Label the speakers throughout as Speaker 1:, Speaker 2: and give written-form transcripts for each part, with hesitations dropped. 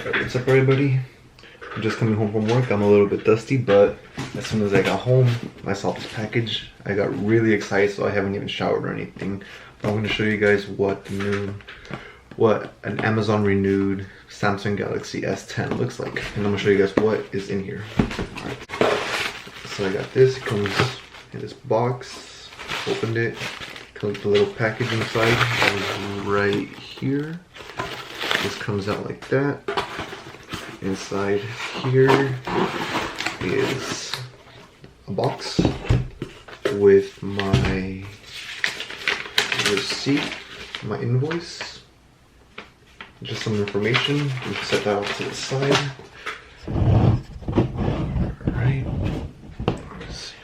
Speaker 1: What's up, everybody? I'm just coming home from work. I'm a little bit dusty, but as soon as I got home, I saw this package. I got really excited, so I haven't even showered or anything. But I'm going to show you guys what an Amazon renewed Samsung Galaxy S10 looks like, and I'm going to show you guys what is in here. Alright, so I got this. It comes in this box. Opened it. Comes with a little package inside. And right here. This comes out like that. Inside here is a box with my receipt, my invoice, just some information. We can set that off to the side. Alright. Let's see.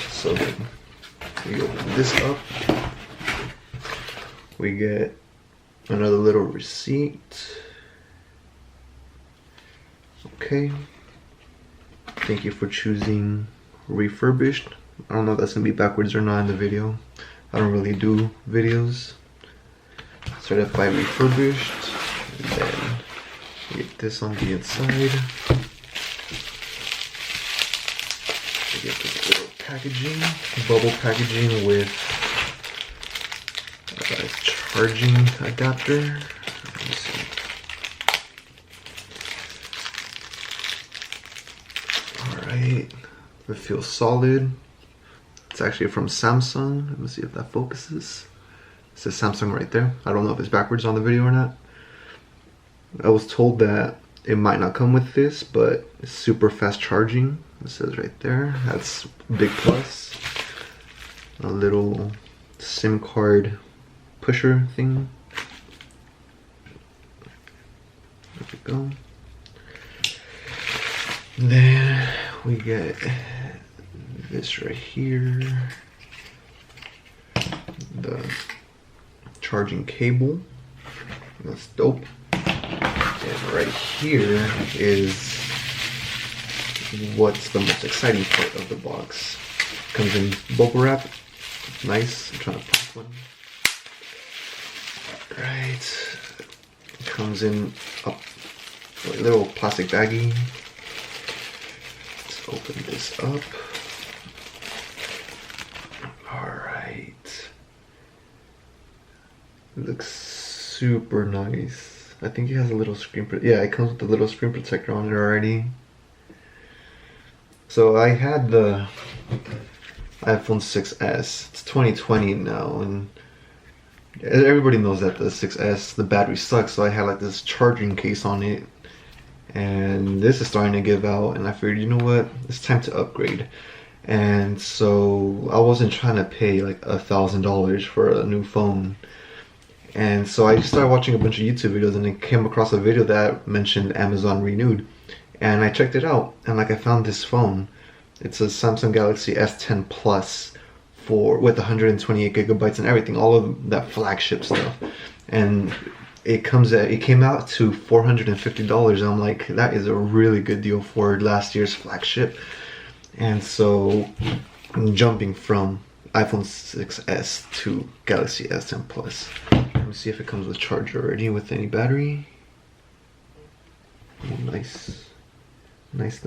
Speaker 1: So then we open this up. We get another little receipt. Okay. Thank you for choosing refurbished. I don't know if that's gonna be backwards or not in the video. I don't really do videos. Started by refurbished. And then we get this on the inside. We get this little packaging, bubble packaging with a charging adapter. Let me see. Alright, it feels solid. It's actually from Samsung. Let me see if that focuses. It says Samsung right there. I don't know if it's backwards on the video or not. I was told that it might not come with this, but it's super fast charging. It says right there. That's a big plus. A little SIM card pusher thing. There we go. Then we get this right here, the charging cable. That's dope. And right here is what's the most exciting part of the box. Comes in bubble wrap. Nice. I'm trying to pop one. Right, it comes in a little plastic baggie. Let's open this up. Alright. It looks super nice. I think it has a little screen yeah, it comes with a little screen protector on it already. So I had the iPhone 6s. It's 2020 now, and everybody knows that the 6s, the battery sucks, so I had like this charging case on it, and this is starting to give out, and I figured, you know what, it's time to upgrade. And so I wasn't trying to pay like $1,000 for a new phone, and so I started watching a bunch of YouTube videos, and I came across a video that mentioned Amazon renewed, and I checked it out, and like I found this phone. It's a Samsung Galaxy S10 Plus with 128 gigabytes and everything, all of that flagship stuff, and it came out to $450, and I'm like, that is a really good deal for last year's flagship. And so I'm jumping from iPhone 6s to Galaxy S10 Plus. Let me see if it comes with charger already with any battery. Oh, nice. Nice.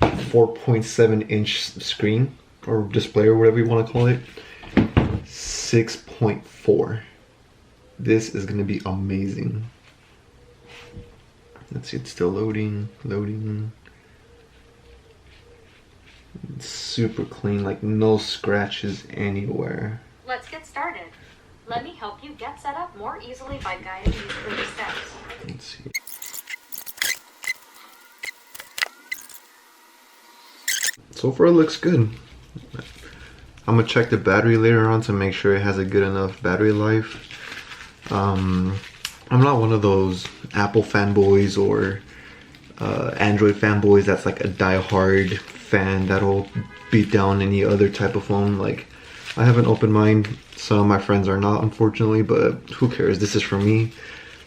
Speaker 1: 4.7 inch screen or display or whatever you want to call it. 6.4. This is going to be amazing. Let's see, it's still loading. It's super clean, like no scratches anywhere.
Speaker 2: Let's get started. Let me help you get set up more easily by guiding you through the steps.
Speaker 1: Let's see. So far it looks good. I'm gonna check the battery later on to make sure it has a good enough battery life. I'm not one of those Apple fanboys or Android fanboys that's like a die-hard fan that'll beat down any other type of phone. Like, I have an open mind. Some of my friends are not, unfortunately, but who cares? This is for me.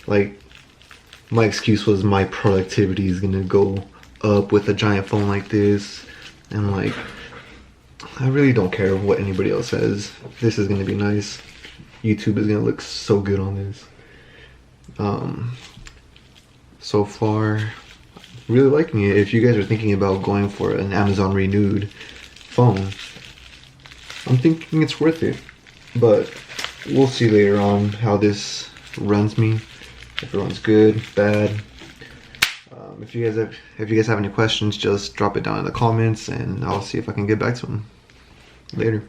Speaker 1: Like, my excuse was my productivity is gonna go up with a giant phone like this, and like, I really don't care what anybody else says. This is gonna be nice. YouTube is gonna look so good on this. So far, really liking it. If you guys are thinking about going for an Amazon renewed phone, I'm thinking it's worth it. But we'll see later on how this runs me. If it runs good, bad. If you guys have any questions, just drop it down in the comments, and I'll see if I can get back to them later.